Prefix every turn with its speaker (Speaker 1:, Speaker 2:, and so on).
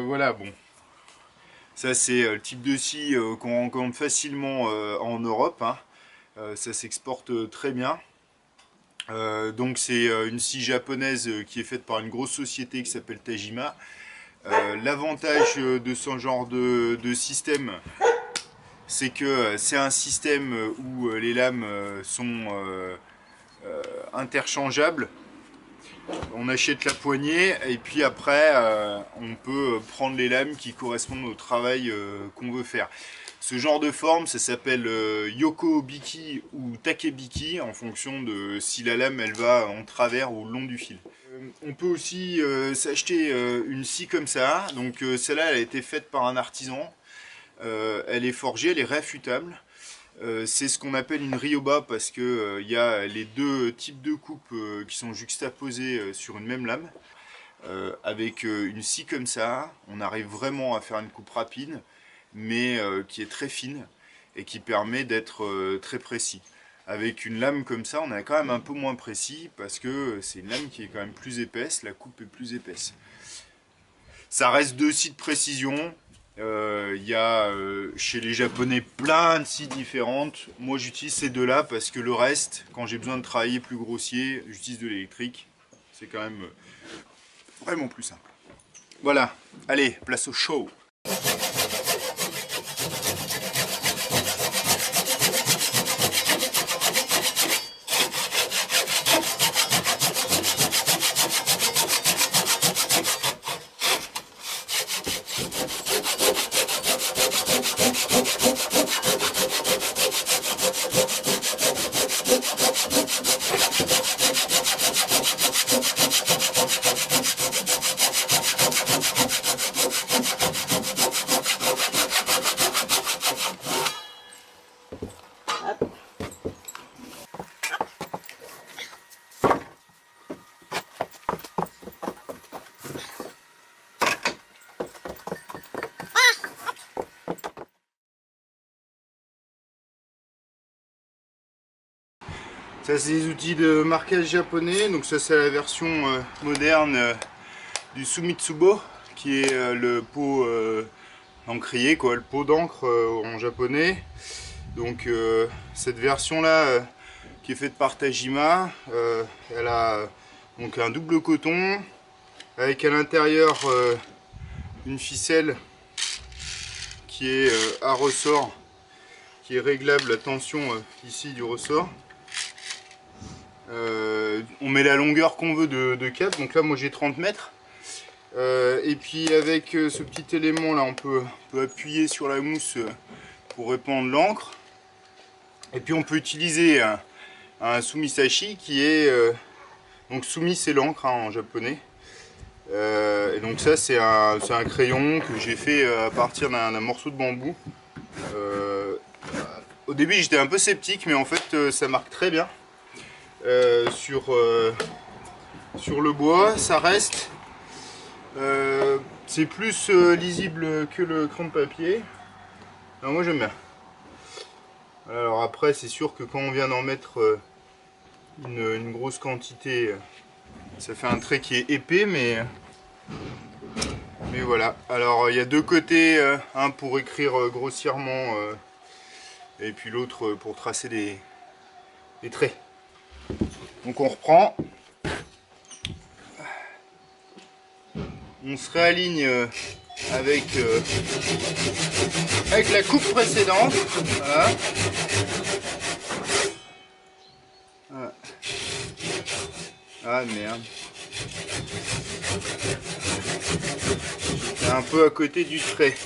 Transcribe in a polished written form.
Speaker 1: voilà, bon. Ça c'est le type de scie qu'on rencontre facilement en Europe, hein. Ça s'exporte très bien. Donc c'est une scie japonaise qui est faite par une grosse société qui s'appelle Tajima. L'avantage de ce genre de système, c'est que c'est un système où les lames sont interchangeables. On achète la poignée et puis après on peut prendre les lames qui correspondent au travail qu'on veut faire. Ce genre de forme, ça s'appelle Yokobiki ou Takebiki en fonction de si la lame elle va en travers ou le long du fil. On peut aussi s'acheter une scie comme ça. Donc celle-là elle a été faite par un artisan. Elle est forgée, elle est réaffûtable. C'est ce qu'on appelle une ryoba parce que y a les deux types de coupes qui sont juxtaposés sur une même lame. Avec une scie comme ça, on arrive vraiment à faire une coupe rapide, mais qui est très fine et qui permet d'être très précis. Avec une lame comme ça, on est quand même un peu moins précis parce que c'est une lame qui est quand même plus épaisse, la coupe est plus épaisse. Ça reste deux scies de précision. Y a chez les japonais plein de scies différentes. Moi j'utilise ces deux là parce que le reste, quand j'ai besoin de travailler plus grossier, j'utilise de l'électrique. C'est quand même vraiment plus simple. Voilà, allez, place au show. Ça c'est des outils de marquage japonais, donc ça c'est la version moderne du Sumitsubo, qui est le pot encrier, quoi, le pot d'encre en japonais. Donc cette version là qui est faite par Tajima, elle a donc un double coton avec à l'intérieur une ficelle qui est à ressort, qui est réglable la tension ici du ressort. On met la longueur qu'on veut de cap, donc là moi j'ai 30 mètres. Et puis avec ce petit élément là on peut appuyer sur la mousse pour répandre l'encre. Et puis on peut utiliser un sumisashi qui est... donc sumi c'est l'encre en japonais. Et donc ça c'est un crayon que j'ai fait à partir d'un morceau de bambou. Au début j'étais un peu sceptique mais en fait ça marque très bien. Sur le bois, ça reste, c'est plus lisible que le crayon de papier. Alors moi j'aime bien. Alors après c'est sûr que quand on vient d'en mettre une grosse quantité, ça fait un trait qui est épais, mais voilà. Alors il y a deux côtés, un pour écrire grossièrement et puis l'autre pour tracer des traits. Donc on reprend, on se réaligne avec la coupe précédente, voilà. Voilà. Ah merde, c'est un peu à côté du trait.